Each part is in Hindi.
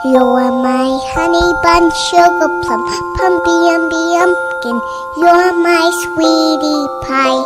You're my honey bun, sugar plum, pumpy umby umpkin. You're my sweetie pie.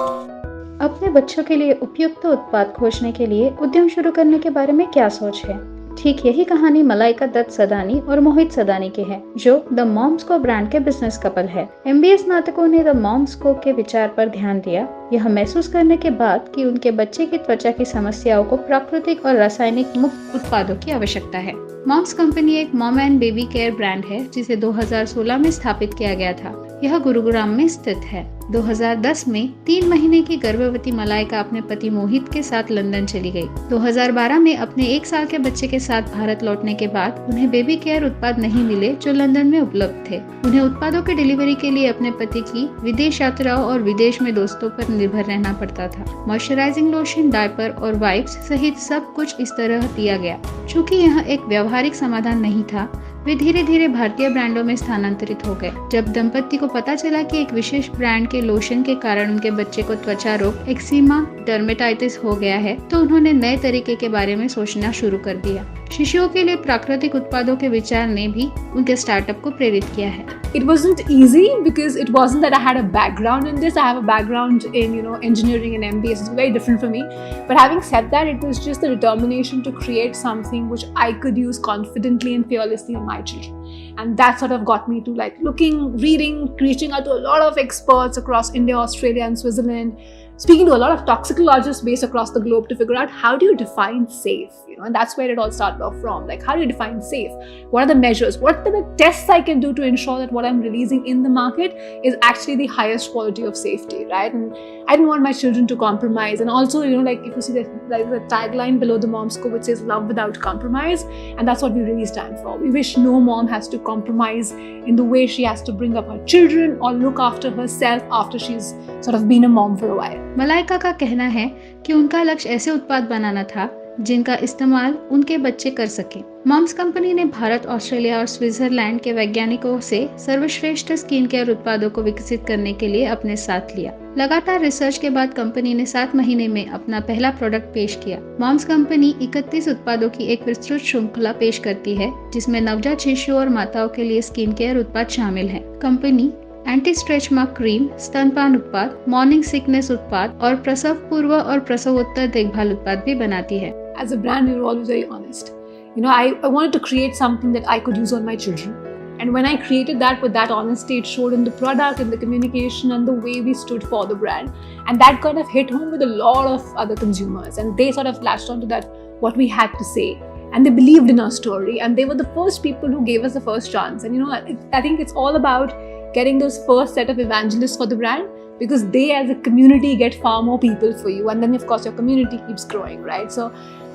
अपने बच्चों के लिए उपयुक्त उत्पाद खोजने के लिए उद्यम शुरू करने के बारे में क्या सोच है? ठीक यही कहानी मलाइका दत्त सदानी और मोहित सदानी की है, जो द मॉम्स को ब्रांड के बिजनेस कपल है। MBA स्नातकों ने द मॉम्स को के विचार पर ध्यान दिया, यह महसूस करने के बाद कि उनके बच्चे की त्वचा की समस्याओं को प्राकृतिक और रासायनिक मुक्त उत्पादों की आवश्यकता है। मॉम्स कंपनी एक mom and baby care brand है, जिसे 2016 में स्थापित किया गया था। यह गुरुग्राम में स्थित है। 2010 में 3 महीने की गर्भवती मलाइका अपने पति मोहित के साथ लंदन चली गई। 2012 में अपने 1 साल के बच्चे के साथ भारत लौटने के बाद उन्हें बेबी केयर उत्पाद नहीं मिले जो लंदन में उपलब्ध थे। उन्हें उत्पादों की डिलीवरी के लिए अपने पति की विदेश यात्राओं और विदेश में दोस्तों पर निर्भर रहना पड़ता था। मॉइस्चराइजिंग लोशन, डायपर और वाइप्स सहित सब कुछ इस तरह दिया गया। चूँकि यह एक व्यावहारिक समाधान नहीं था, वे धीरे धीरे भारतीय ब्रांडों में स्थानांतरित हो गए। जब दंपति को पता चला कि एक विशेष ब्रांड के लोशन के कारण उनके बच्चे को त्वचा रोग एक्जिमा डर्मेटाइटिस हो गया है, तो उन्होंने नए तरीके के बारे में सोचना शुरू कर दिया। शिशुओं के लिए प्राकृतिक उत्पादों के विचार ने भी उनके स्टार्टअप को प्रेरित किया है। It wasn't easy because it wasn't that I had a background in this. I have a background in engineering and MBA. So it's very different for me. But having said that, it was just the determination to create something which I could use confidently and fearlessly on my children. And that sort of got me to looking, reading, reaching out to a lot of experts across India, Australia and Switzerland, speaking to a lot of toxicologists based across the globe to figure out how do you define safe, and that's where it all started off from. How do you define safe? What are the measures? What are the tests I can do to ensure that what I'm releasing in the market is actually the highest quality of safety, right? And I didn't want my children to compromise. And also, if you see the tagline below the Moms Co, which says love without compromise, and that's what we really stand for. We wish no mom has to compromise in the way she has to bring up her children or look after herself after she's sort of been a mom for a while. Malaika का कहना है कि उनका लक्ष्य ऐसे उत्पाद बनाना था जिनका इस्तेमाल उनके बच्चे कर सकें। मॉम्स कंपनी ने भारत, ऑस्ट्रेलिया और स्विट्जरलैंड के वैज्ञानिकों से सर्वश्रेष्ठ स्किन केयर उत्पादों को विकसित करने के लिए अपने साथ लिया। लगातार रिसर्च के बाद कंपनी ने 7 महीने में अपना पहला प्रोडक्ट पेश किया। मॉम्स कंपनी 31 उत्पादों की एक विस्तृत श्रृंखला पेश करती है, जिसमें नवजात शिशु और माताओं के लिए स्किन केयर उत्पाद शामिल हैं। Company anti stretch mark cream, स्तनपान उत्पाद, मॉर्निंग सिकनेस उत्पाद और प्रसव पूर्व और प्रसवोत्तर देखभाल उत्पाद भी बनाती है। As a brand, we were always very honest. I wanted to create something that I could use on my children. And when I created that with that honesty, it showed in the product, in the communication, and the way we stood for the brand. And that kind of hit home with a lot of other consumers. And they sort of latched onto that, what we had to say. And they believed in our story. And they were the first people who gave us the first chance. And I think it's all about getting those first set of evangelists for the brand, because they as a community get far more people for you, and then of course your community keeps growing, right? So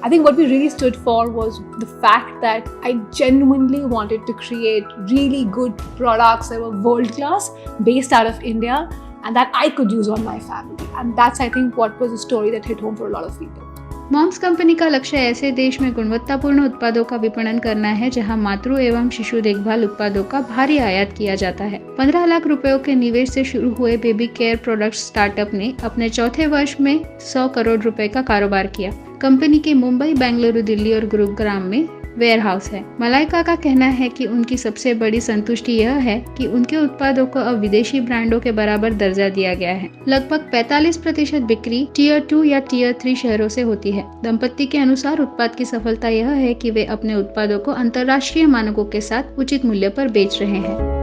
I think what we really stood for was the fact that I genuinely wanted to create really good products that were world class, based out of India, and that I could use on my family. And that's, I think, what was a story that hit home for a lot of people. Moms company का लक्ष्य ऐसे देश में गुणवत्तापूर्ण उत्पादों का विपणन करना है जहां मातृ एवं शिशु देखभाल उत्पादों का भारी आयात किया जाता है। 15 लाख रुपयों के निवेश से शुरू हुए बेबी केयर प्रोडक्ट स्टार्टअप ने अपने चौथे वर्ष में 100 करोड़ रुपए का कारोबार किया। कंपनी के मुंबई, बेंगलुरु, दिल्ली और गुरुग्राम में वेयरहाउस है। मलाइका का कहना है कि उनकी सबसे बड़ी संतुष्टि यह है कि उनके उत्पादों को अब विदेशी ब्रांडों के बराबर दर्जा दिया गया है। लगभग 45% बिक्री टियर 2 या टियर 3 शहरों से होती है। दंपति के अनुसार उत्पाद की सफलता यह है कि वे अपने उत्पादों को अंतर्राष्ट्रीय मानकों के साथ उचित मूल्य पर बेच रहे हैं।